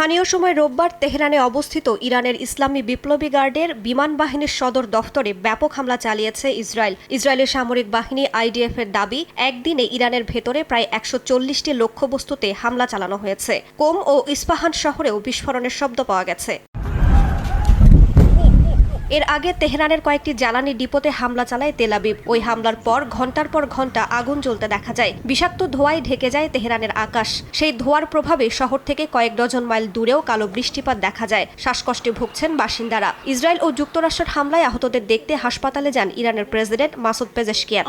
স্থানীয় সময় রোববার তেহরানে অবস্থিত ইরানের ইসলামী বিপ্লবী গার্ডের বিমান বাহিনীর সদর দফতরে ব্যাপক হামলা চালিয়েছে ইসরায়েলের সামরিক বাহিনী আইডিএফ এর দাবি একদিনে ইরানের ভেতরে প্রায় ১৪০টি লক্ষ্যবস্তুতে হামলা চালানো হয়েছে। কোম ও ইস্পাহান শহরেও বিস্ফোরণের শব্দ পাওয়া গেছে। এর আগে তেহরানের কয়েকটি জ্বালানি ডিপোতে হামলা চালায় তেল আবিব। ওই হামলার পর ঘণ্টার পর ঘণ্টা আগুন জ্বলতে দেখা যায়। বিষাক্ত ধোঁয়ায় ঢেকে যায় তেহরানের আকাশ। সেই ধোঁয়ার প্রভাবে শহর থেকে কয়েক ডজন মাইল দূরেও কালো বৃষ্টিপাত দেখা যায়। শ্বাসকষ্টে ভুগছেন বাসিন্দারা। ইসরায়েল ও যুক্তরাষ্ট্রের হামলায় আহতদের দেখতে হাসপাতালে যান ইরানের প্রেসিডেন্ট মাসুদ পেজেশকিয়ান।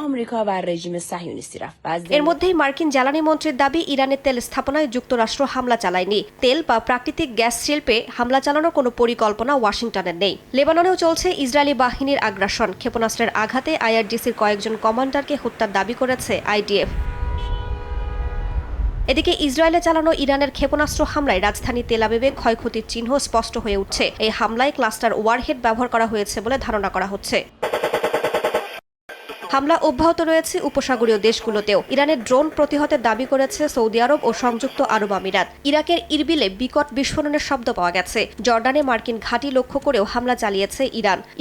এর মধ্যেই মার্কিন জ্বালানি মন্ত্রীর দাবি ইরানের তেল স্থাপনায় যুক্তরাষ্ট্র হামলা চালায়নি। তেল বা প্রাকৃতিক গ্যাস শিল্পে হামলা চালানোর কোনো পরিকল্পনা ওয়াশিংটনের নেই। লেবাননেও চলছে ইসরায়েলি বাহিনীর আগ্রাসন। ক্ষেপণাস্ত্রের আঘাতে আইআরজিসির কয়েকজন কমান্ডারকে হত্যার দাবি করেছে আইডিএফ। এদিকে ইসরায়েলে চালানো ইরানের ক্ষেপণাস্ত্র হামলায় রাজধানী তেল আবিবে ক্ষয়ক্ষতির চিহ্ন স্পষ্ট হয়ে উঠছে। এই হামলায় ক্লাস্টার ওয়ারহেড ব্যবহার করা হয়েছে বলে ধারণা করা হচ্ছে। হামলা অব্যাহত রয়েছে উপসাগরীয় দেশগুলোতেও। ইরানের ড্রোন প্রতিহতের দাবি করেছে সৌদি আরব ও সংযুক্ত আরব আমিরাত। ইরাকের ইরবিলে বিকট বিস্ফোরণের শব্দ পাওয়া গেছে। জর্ডানে মার্কিন ঘাঁটি লক্ষ্য করেও হামলা চালিয়েছে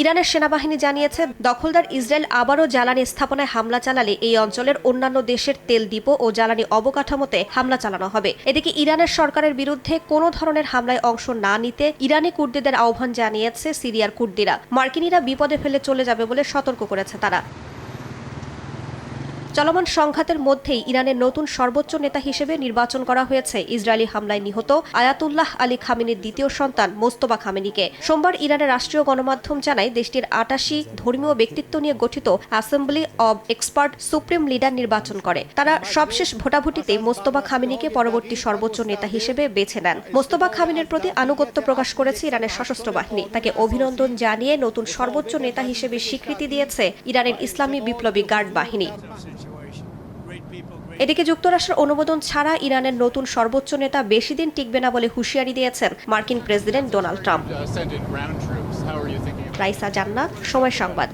ইরানের সেনাবাহিনী জানিয়েছে দখলদার ইসরায়েল আবারও জ্বালানি স্থাপনায় হামলা চালালে এই অঞ্চলের অন্যান্য দেশের তেল ডিপো ও জ্বালানি অবকাঠামোতে হামলা চালানো হবে। এদিকে ইরানের সরকারের বিরুদ্ধে কোনো ধরনের হামলায় অংশ না নিতে ইরানি কুর্দিদের আহ্বান জানিয়েছে সিরিয়ার কুর্দিরা। মার্কিনিরা বিপদে ফেলে চলে যাবে বলে সতর্ক করেছে তারা। চলমান সংঘাতের মধ্যেই ইরানের নতুন সর্বোচ্চ নেতা হিসেবে নির্বাচন করা হয়েছে ইসরায়েলি হামলায় নিহত আয়াতুল্লাহ আলী খামেনির দ্বিতীয় সন্তান মোস্তফা খামেনিকে। সোমবার ইরানের রাষ্ট্রীয় গণমাধ্যম জানায় দেশটির ৮৮ ধর্মীয় ব্যক্তিত্ব নিয়ে গঠিত assembly of expert supreme leader নির্বাচন করে। তারা সবশেষ ভোটাভুটিতে মোস্তফা খামেনিকে পরবর্তী সর্বোচ্চ নেতা হিসেবে বেছে নেন। মোস্তফা খামেনির প্রতি আনুগত্য প্রকাশ করেছে ইরানের সশস্ত্র বাহিনী। তাকে অভিনন্দন জানিয়ে নতুন সর্বোচ্চ নেতা হিসেবে স্বীকৃতি দিয়েছে ইরানের ইসলামী বিপ্লবী গার্ড বাহিনী। এদিকে যুক্তরাষ্ট্রের অনুমোদন ছাড়া ইরানের নতুন সর্বোচ্চ নেতা বেশি দিন টিকবে না বলে হুঁশিয়ারি দিয়েছেন মার্কিন প্রেসিডেন্ট ডোনাল্ড ট্রাম্প। রাইসা জান্নাত, সময় সংবাদ।